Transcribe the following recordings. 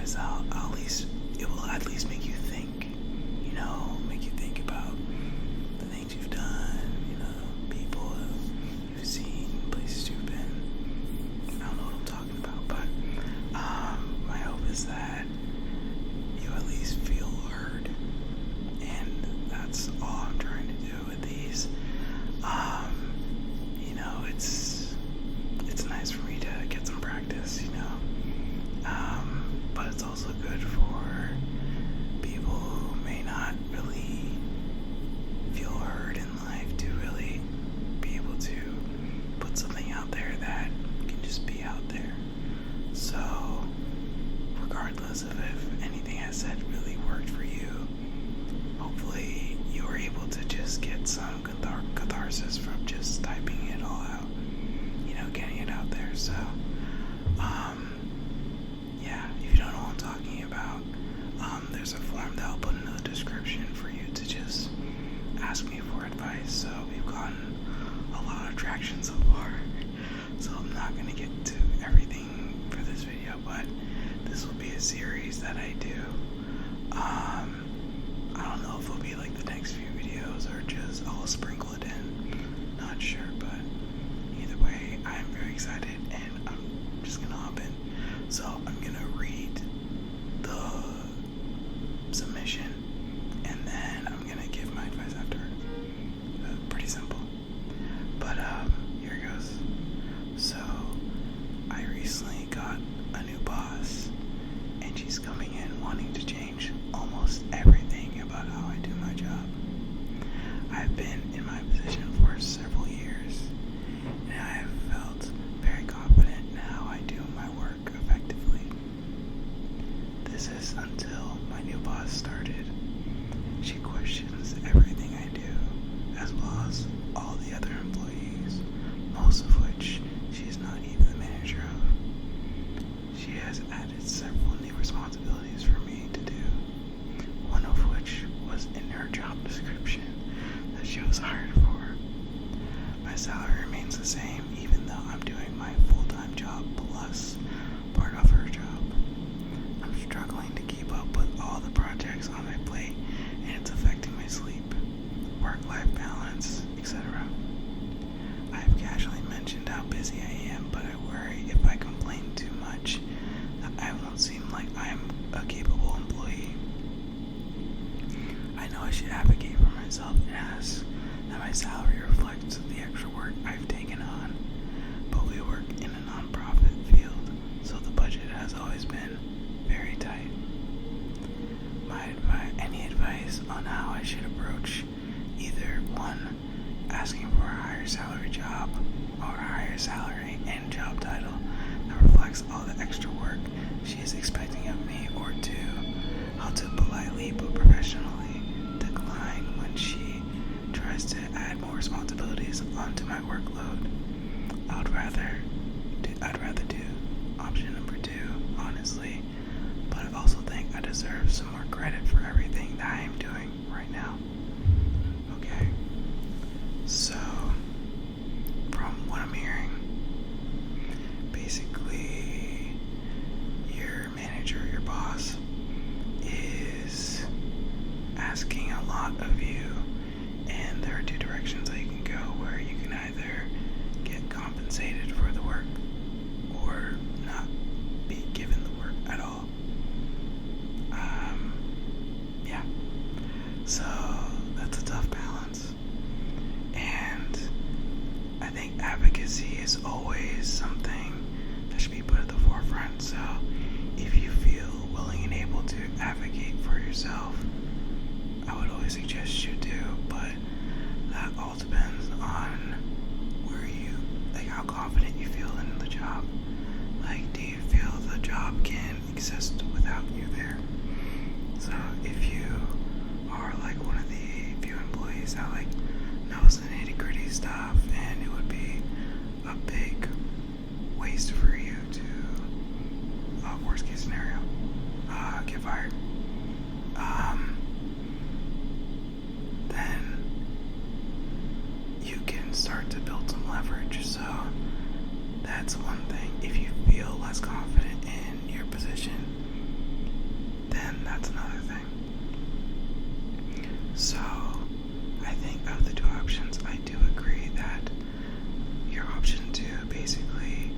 is I'll it will at least make you think, make you think about the things you've done, people you've seen, places you've been. I don't know what I'm talking about, but my hope is that you at least feel heard, and that's all I'm trying to do with these. It's nice for me to get some practice, but it's also good for people who may not really feel heard in life to really be able to put something out there that can just be out there. So, regardless of if anything I said really worked for you, hopefully you were able to just get some catharsis from just typing it all out, getting it out there. So, yeah, if you don't know what I'm talking about, there's a form that I'll put in the description for you to just ask me for advice. So we've gotten a lot of traction so far, so I'm not going to get to everything for this video, but this will be a series that I do. I don't know if it'll be like the next few videos or just I'll sprinkle it in, not sure, but either way, I'm very excited and I'm just gonna hop in. So I'm gonna read the submission and then I'm gonna give my advice after. Pretty simple, but here it goes. So I recently got a new boss and she's coming in wanting to change almost everything about how I do my job. I've been in my position for several years and I have felt very confident in how I do my work effectively. This is until my new boss started. She questions everything I do, as well as all the other employees, most of which she is not even the manager of. She has added several new responsibilities for me to do, one of which was in her job description that she was hired for. My salary remains the same even though I'm doing my full-time job plus part of her job. I'm struggling to keep up with all the projects on my plate and it's affecting my sleep, work-life balance, etc. I've casually mentioned how busy I am, but I worry if I complain too much that I won't seem like I'm a capable employee. I know I should advocate for myself and ask that my salary reflects the extra work I've taken on, but we work in a non-profit field, so the budget has always been very tight. Any advice on how I should approach either one, asking for a higher salary job or a higher salary and job title that reflects all the extra work she is expecting of me, or two, how to politely but professionally decline when she tries to add more responsibilities onto my workload. I'd rather do option number two, honestly, but I also think I deserve some more credit for everything that I am doing right now. Okay, so from what I'm hearing, basically your manager, your boss, is asking a lot of you, and there are two directions that you can go, where you can either get compensated for the work or not be given the work at all. Yeah, so that's a tough balance, and I think advocacy is always something that should be put at the forefront. So if you feel willing and able to advocate for yourself, I would always suggest you do, but that all depends on how confident you feel in the job. Like, do you feel the job can exist without you there? So if you are like one of the few employees that knows the nitty-gritty stuff, and it would be a big waste for you to, worst case scenario, get fired, then you can start to build some leverage. So that's one thing. If you feel less confident in your position, that's another thing. So, I think of the two options, I do agree that your option to basically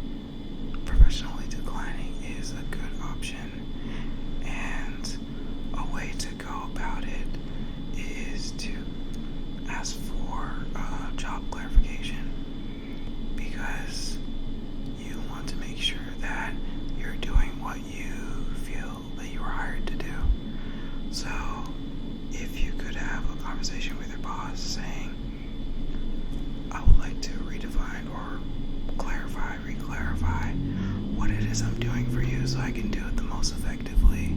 professionally declining is a good option, and a way to go about it is to ask for job clarification, because you want to make sure that you're doing what you feel that you were hired to do. So if you could have a conversation with your boss saying, I would like to redefine or re-clarify what it is I'm doing for you so I can do it the most effectively,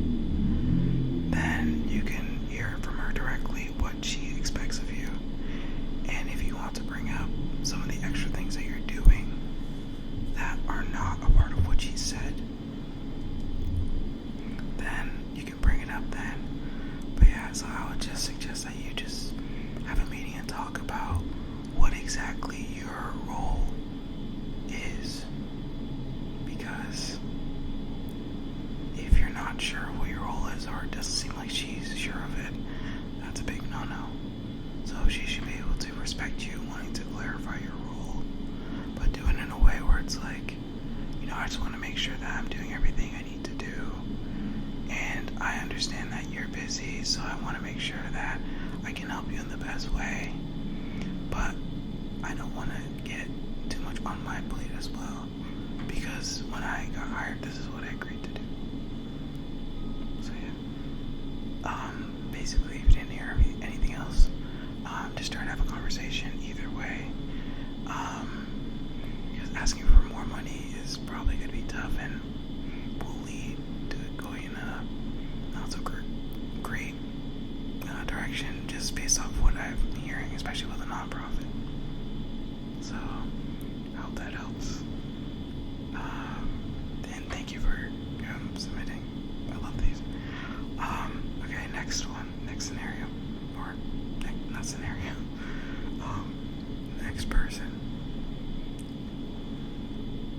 then you can hear from her directly what she expects of you. And if you want to bring up some of the extra things that you're doing that are not a part of what she said, then you can bring it up then. But yeah, so I would just suggest that you just have a meeting and talk about what exactly your role is. Because if you're not sure what your role is, or it doesn't seem like she's sure of it, that's a big no-no. So she should be able to respect you wanting to clarify your role, but do it in a way where it's like, I just want to make sure that I'm doing everything I need to do, and I understand that you're busy, so I want to make sure that I can help you in the best way, but I don't want to get too much on my plate as well, because when I got hired, this is what I agreed to do. So yeah, basically, if you didn't hear anything else, just try to have a conversation either way, because asking for more money is probably going to be tough and will lead to it going in a not so great direction, just based off what I've been hearing, especially with a nonprofit. So I hope that helps. And thank you for submitting. I love these. Okay, next scenario, or not scenario. Next person.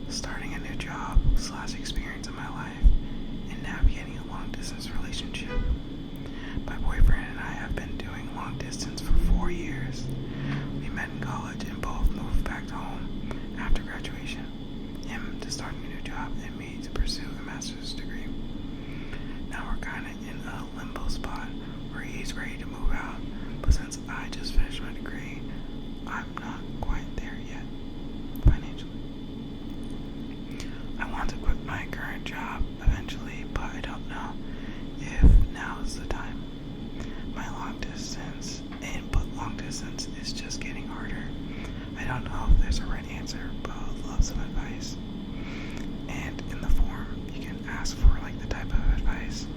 Starting a new job / experience in my life and navigating a long distance relationship. My boyfriend and I have been doing long distance for 4 years. We met in college and both moved back home after graduation. Him to start a new job and me to pursue a master's degree. Now we're kind of in a limbo spot where he's ready to move out, but since I just finished my degree, I'm not quite there yet financially. I want to quit my current job eventually, but I don't know if now is the time. Long distance is just getting harder. I don't know if there's a right answer, but I'd love some advice. And in the form, you can ask for the type of advice.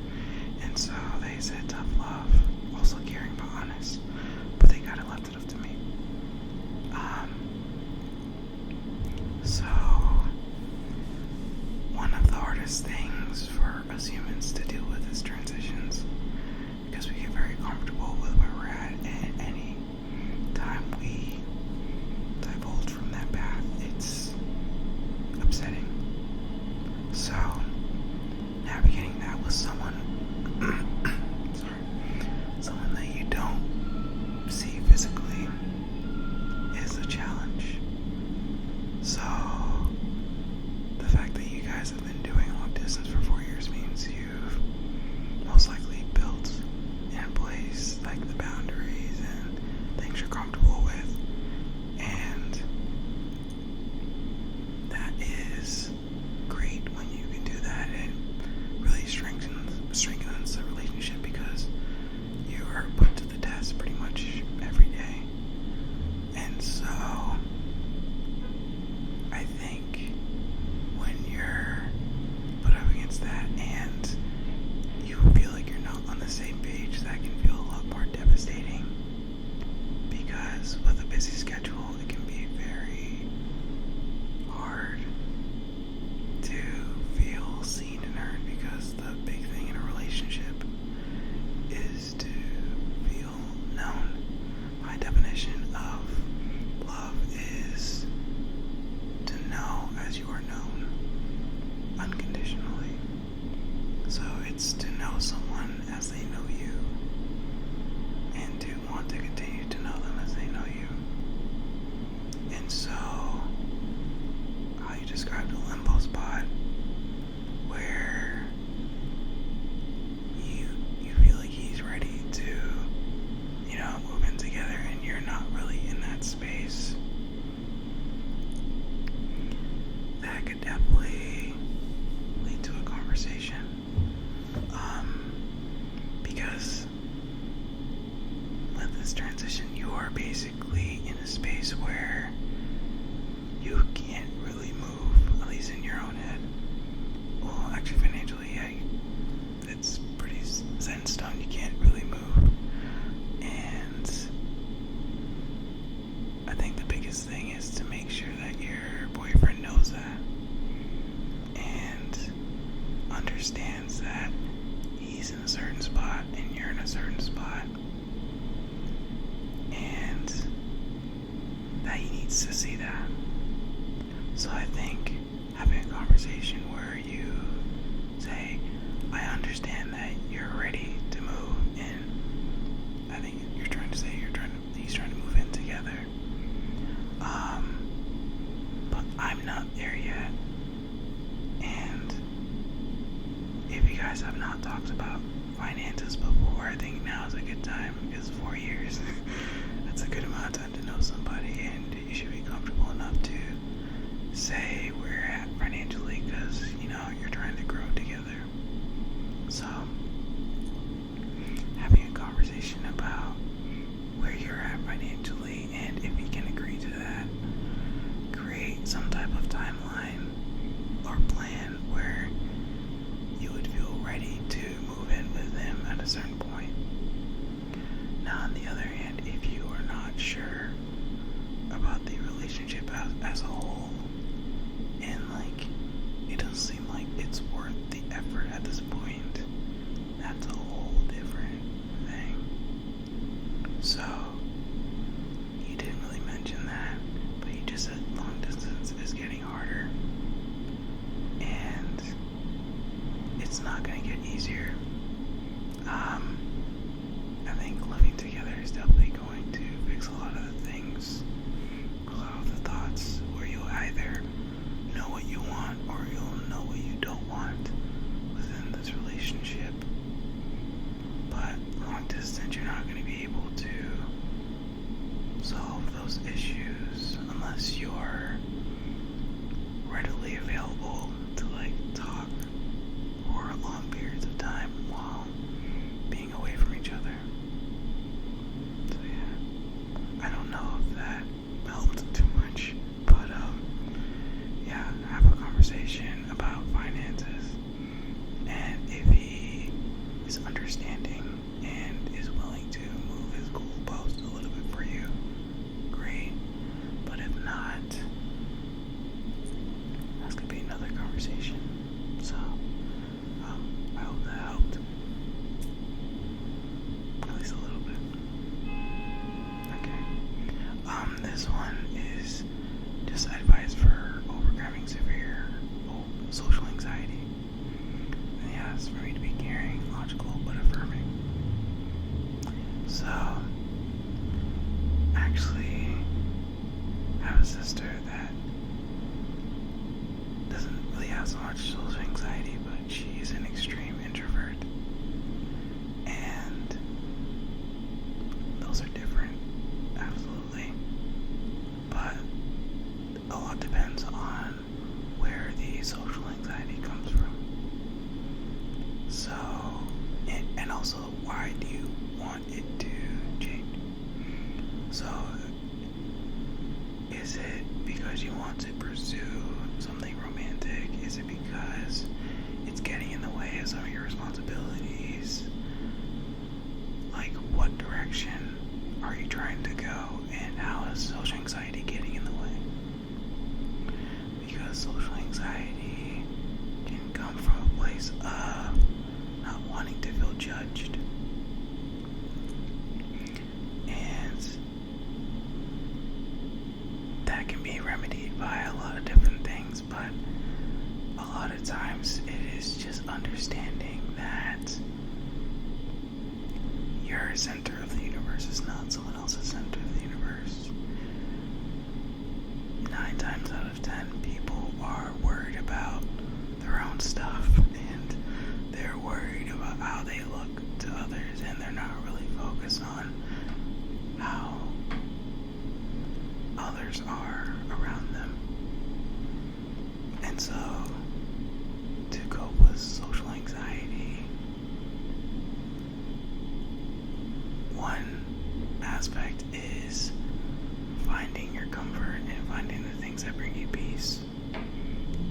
And so they said tough love, also caring but honest, but they kind of left it up to me. So one of the hardest things for us humans to deal with is transitions, because we get very comfortable with where we're at, and any time we divulge from that path, it's upsetting. So navigating that with someone someone that you don't see physically is a challenge. So the fact that you guys have been doing long distance for 4 years means you've most likely built in place the boundaries and things you're comfortable with, and that is great when you can do that. It really strengthens the relationship, because you are put to the test pretty much every day. And so I think when you're put up against that and you feel like you're not on the same page, that can feel a lot more devastating, because with a busy schedule, it can be very hard to feel seen and heard, because the big thing in a relationship is to feel known. My definition of love is to know as you are known unconditionally. So it's it's to know someone as they know you, and to want to continue to know them as they know you. And so, how you described a limbo spot, where you feel like he's ready to, move in together, and you're not really in that space. That could definitely lead to a conversation. Because with this transition, you are basically in a space where you can't really move, at least in your own head. Well, actually, financially, yeah, it's pretty set in stone. You can't really move. And I think the biggest thing is to make sure that your boyfriend knows that and understands that he's in a certain spot and you're in a certain spot, and that he needs to see that. So I think having a conversation where you say, I understand that you're ready to move in. I think you're trying to say he's trying to move in together. But I'm not there yet. And if you guys have not talked about finances before, I think now is a good time, because 4 years, that's a good amount of time to know somebody, and you should be comfortable enough to say where you're at financially, because you're trying to grow together. So having a conversation about where you're at financially, and if you can agree to that, create some type of timeline or plan where you would feel ready to move in with him at a certain point. Now, on the other hand, if you are not sure about the relationship as a whole, and it doesn't seem like it's worth the effort at this point, that's a whole different thing. So, you didn't really mention that, but you just said long distance is getting harder, and it's not going to get easier. I think living together is definitely going to fix a lot of the things, a lot of the thoughts, where you'll either know what you want or you'll know what you don't want within this relationship. But long distance, you're not going to be able to solve those issues unless you're readily available to talk for long periods of time while being away from each other. So yeah, I don't know if that helped too much, but yeah, have a conversation about finances, and if he is understanding and is willing to move his goalpost a little bit for you, great. But if not, that's gonna be another conversation. So I hope that helped, at least a little bit. Okay. This one is just advice for overcoming severe social anxiety. And yeah, it's for me to be caring, logical, but affirming. So, actually, I have a sister that doesn't really have so much social anxiety, but she's an extreme introvert. And those are different, absolutely. But a lot depends on where the social anxiety comes from. So, and also, why do you want it to change? So, is it because you want to pursue something romantic? Is it because it's getting in the way of some of your responsibilities? What direction are you trying to go, and how is social anxiety getting in the way? Because social anxiety can come from a place of not wanting to feel judged. And that can be remedied by a lot of different things, but a lot of times it is just understanding that that your center of the universe is not someone else's center of the universe. 9 times out of 10, people are worried about their own stuff, and they're worried about how they look to others, and they're not really focused on how others are around them. And so, to cope with social anxiety, one aspect is finding your comfort and finding the things that bring you peace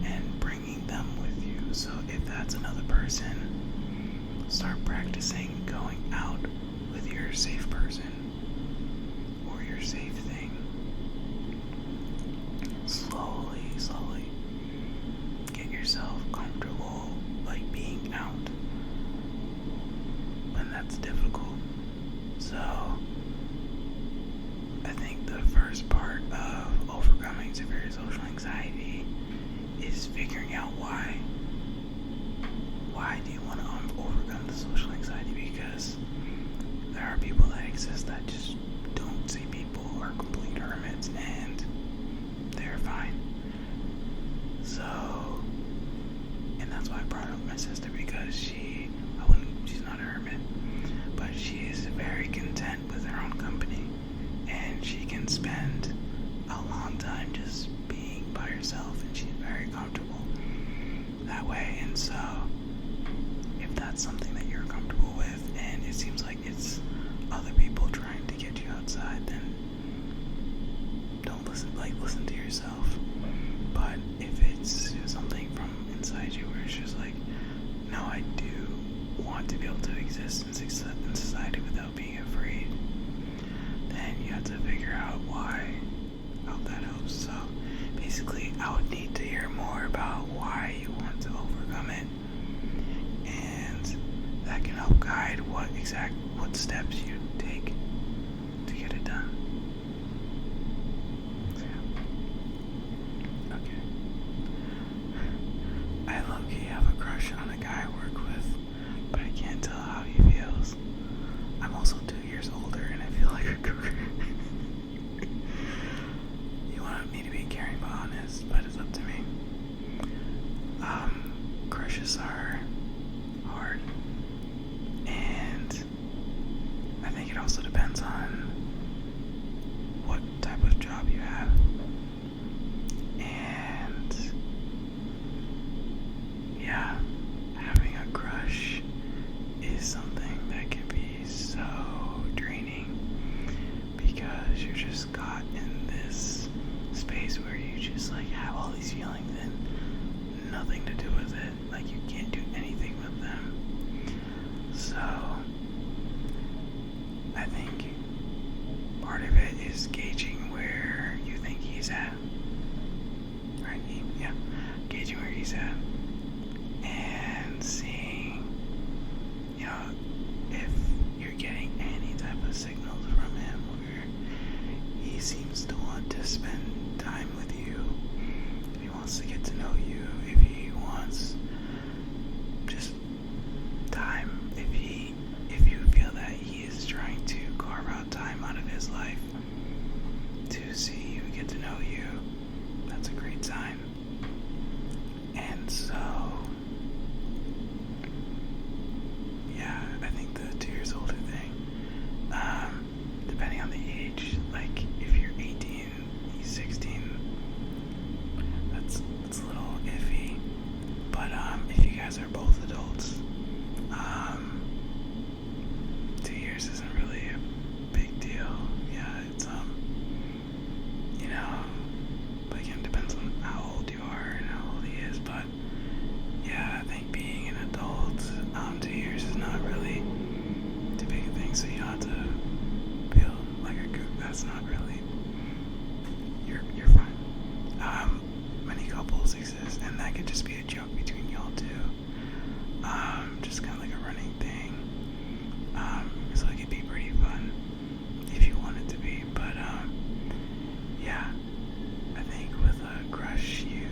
and bringing them with you. So if that's another person, start practicing going out with your safe person or your safe thing. Slowly get yourself comfortable like being out. And that's difficult. So I think the first part of overcoming severe social anxiety is figuring out why. Why do you want to overcome the social anxiety? Because there are people that exist that just don't see people, are complete hermits, and they're fine. So, and that's why I brought up my sister, because she's not a hermit, but she is very content with her own company, and she can spend a long time just being by herself, and she's very comfortable that way. And so if that's something that you're comfortable with, and it seems like it's other people trying to get you outside, then don't listen to yourself. But if it's something from inside you where it's just like, no, I do want to be able to exist in society without being afraid, then you have to figure out why. I hope that helps. So basically, I would need to hear more about why you want to overcome it, and that can help guide what steps you take to get it done. So, yeah. Okay. I low-key have a crush on a guy I work with, but I can't tell how he feels. I'm also 2 years older, and I feel like a cougar. You want me to be caring but honest, but it's up to me. Crushes are hard, and I think it also depends on what type of job you have. And yeah, having a crush is something that can be so draining, because you're just caught in this space where you just like have all these feelings and nothing to do with it. Like, you can't do anything with them. So I think part of it is gauging where you think he's at. Right? Yeah. Gauging where he's at. And seeing, if you're getting any type of signals from him where he seems to want to spend time with you, if he wants to get to know you, if he wants just time, if you feel that he is trying to carve out time out of his life to see you, get to know you, that's a great sign. And so, yeah, I think the 2 years older thing, depending on the age, like if you're 18, he's 16, that's a little iffy. But if you guys are both adults, 2 years isn't really a big deal. Yeah, it's but again, it depends on how old you are and how old he is. But yeah, I think being an adult, 2 years is not really too big a thing. So you don't have to feel like a gook. That's not really. You're fine. Many couples exist, and that could just be a joke between y'all too. Just kind of like a running thing. So it could be pretty fun if you want it to be. But yeah, I think with a crush, you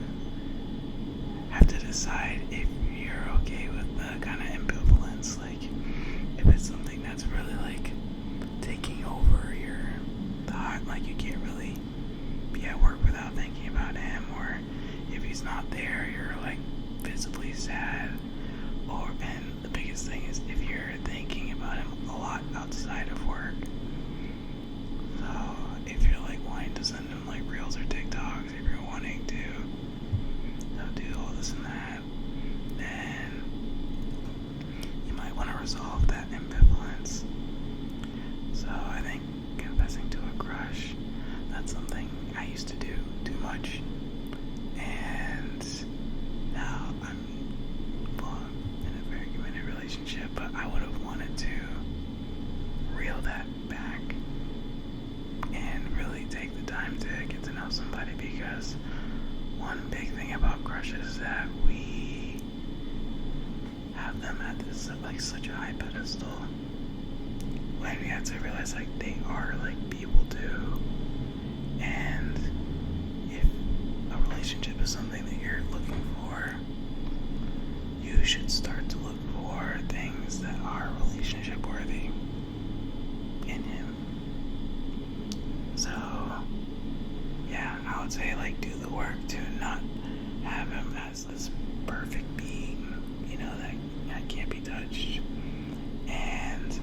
have to decide if you're okay with the kind of ambivalent sad. And the biggest thing is if you're thinking about him a lot outside of work. So if you're like wanting to send him like reels or TikToks, if you're wanting to do all this and that, then you might want to resolve that ambivalence. So I think confessing to a crush, that's something I used to do too much. And now I'm in a very committed relationship, but I would have wanted to reel that back and really take the time to get to know somebody, because one big thing about crushes is that we have them at this like such a high pedestal, when we have to realize like they are like people too. And if a relationship is something that you're looking for, you should start to look for things that are relationship worthy in him. So yeah, I would say like do the work to not have him as this perfect being, you know, that can't be touched, and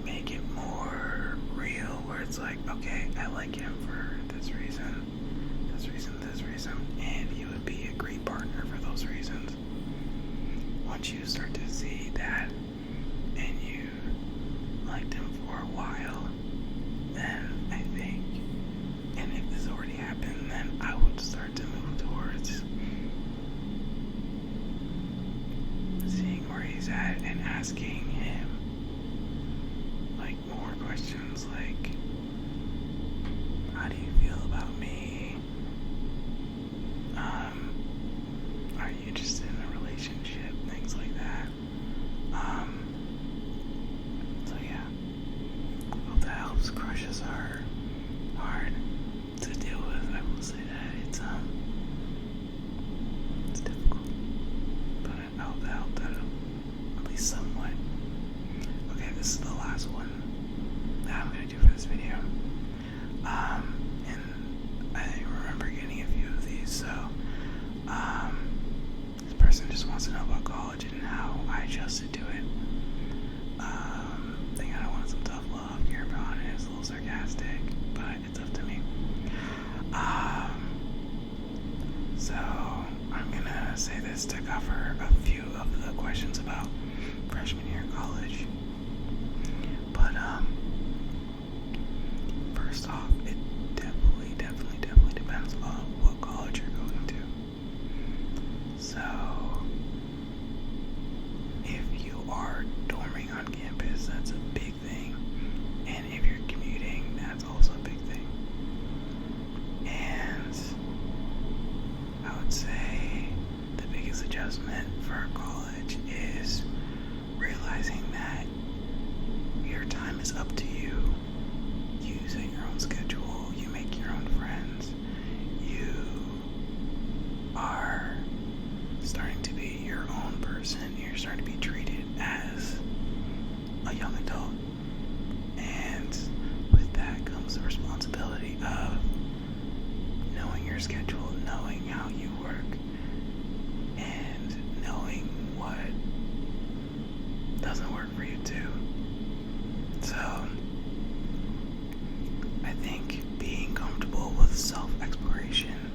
make it more real, where it's like, okay, I like him for this reason, and he would be a great partner for those reasons. Once you start to see that and you liked him for a while, then I think, and if this already happened, then I would start to move towards seeing where he's at and asking him like more questions, like, how do you feel about me? Are you interested in a relationship? Things like that. So yeah, hope that helps. Crushes are hard to deal with. I will say that it's difficult, but I hope that helped out at least somewhat. Okay, this is the last one that I'm gonna do for this video. And I remember getting a few of these, so this person just wants to know about college and how I adjusted to it. They kind of wanted some tough love. Care about it. It's a little sarcastic, but it's up to me. So I'm gonna say this to cover a few of the questions about freshman year of college. But first off, it definitely depends on what college you're going to. So if you are dorming on campus, that's a big thing. And if you're commuting, that's also a big thing. And I would say the biggest adjustment for college is realizing that your time is up to you. You set your own schedule, you make your own friends, you are starting to be your own person, you're starting to be treated as a young adult. And with that comes the responsibility of knowing your schedule, knowing how you work, and knowing what doesn't work for you too. So I think being comfortable with self-exploration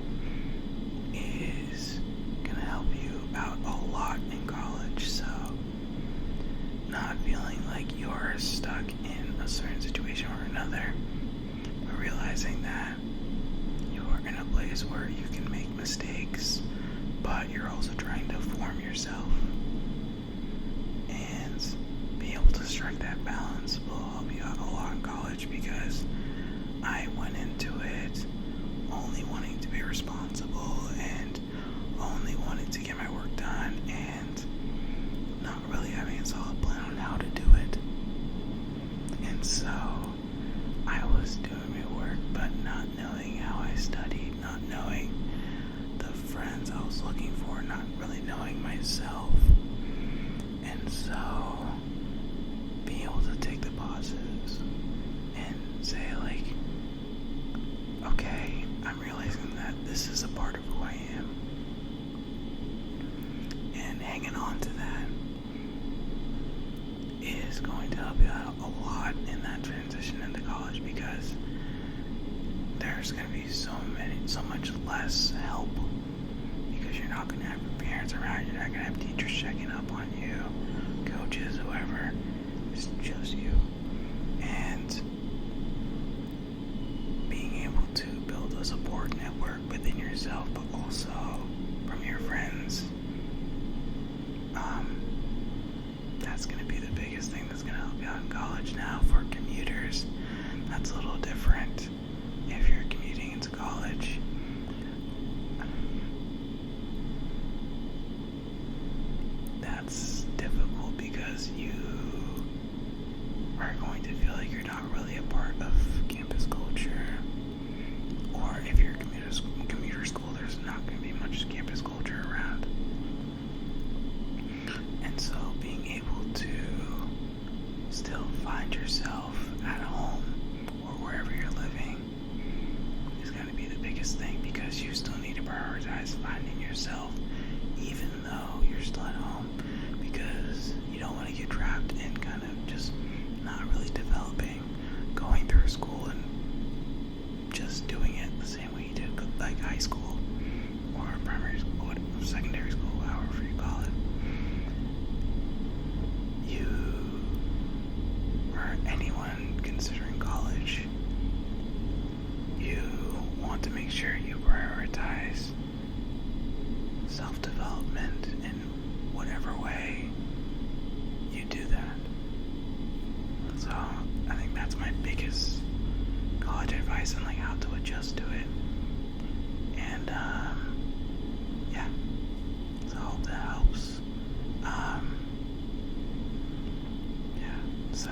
is gonna help you out a lot in college. So not feeling like you're stuck in a certain situation or another, but realizing that you're in a place where you can make mistakes, but you're also trying to form yourself. And being able to strike that balance will help you out a lot in college, because I went into it only wanting to be responsible and only wanting to get my work done and not really having a solid plan on how to do it. And so I was doing my work but not knowing how I studied, not knowing the friends I was looking for, not really knowing myself. And so being able to take the pauses and say like, okay, I'm realizing that this is a part of who I am. hanging on to that is going to help you out a lot in that transition into college, because there's going to be so much less help, because you're not going to have your parents around, you're not going to have teachers checking up on you, coaches, whoever. It's just you. And being able to build a support network within yourself, but also from your friends, that's going to be the biggest thing that's going to help you out in college. Now, for commuters, that's a little different. If you're commuting into college, that's difficult because you are going to feel like you're not really a part of campus culture. Or if you're commuter school, there's not going to be much campus culture around. And so being able to still find yourself at home or wherever you're living is going to be the biggest thing, because you still need to prioritize finding yourself even though you're still at home, because you don't want to get trapped in kind of just not really developing, going through school and just doing it the same way you did like high school or primary school, secondary school, however you call it. You or anyone considering college, you want to make sure you prioritize self-development in whatever way you do that. So I think that's my biggest college advice on like how to adjust to it. And yeah, so I hope that helps. Yeah, so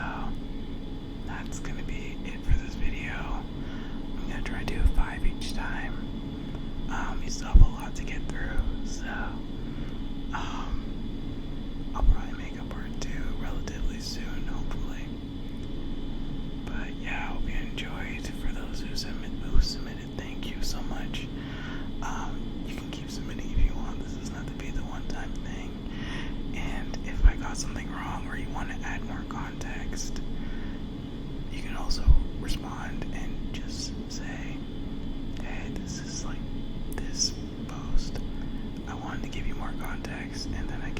that's gonna be it for this video. I'm gonna try to do 5 each time. We still have a lot to get through, so I'll probably make a part 2 relatively soon, hopefully. But yeah, I hope you enjoyed. For those who submitted, thank you so much. You can keep submitting if you want. This doesn't have to be the one-time thing. And if I got something wrong or you want to add more context, you can also respond and just say, hey, this is like this post. I wanted to give you more context, and then I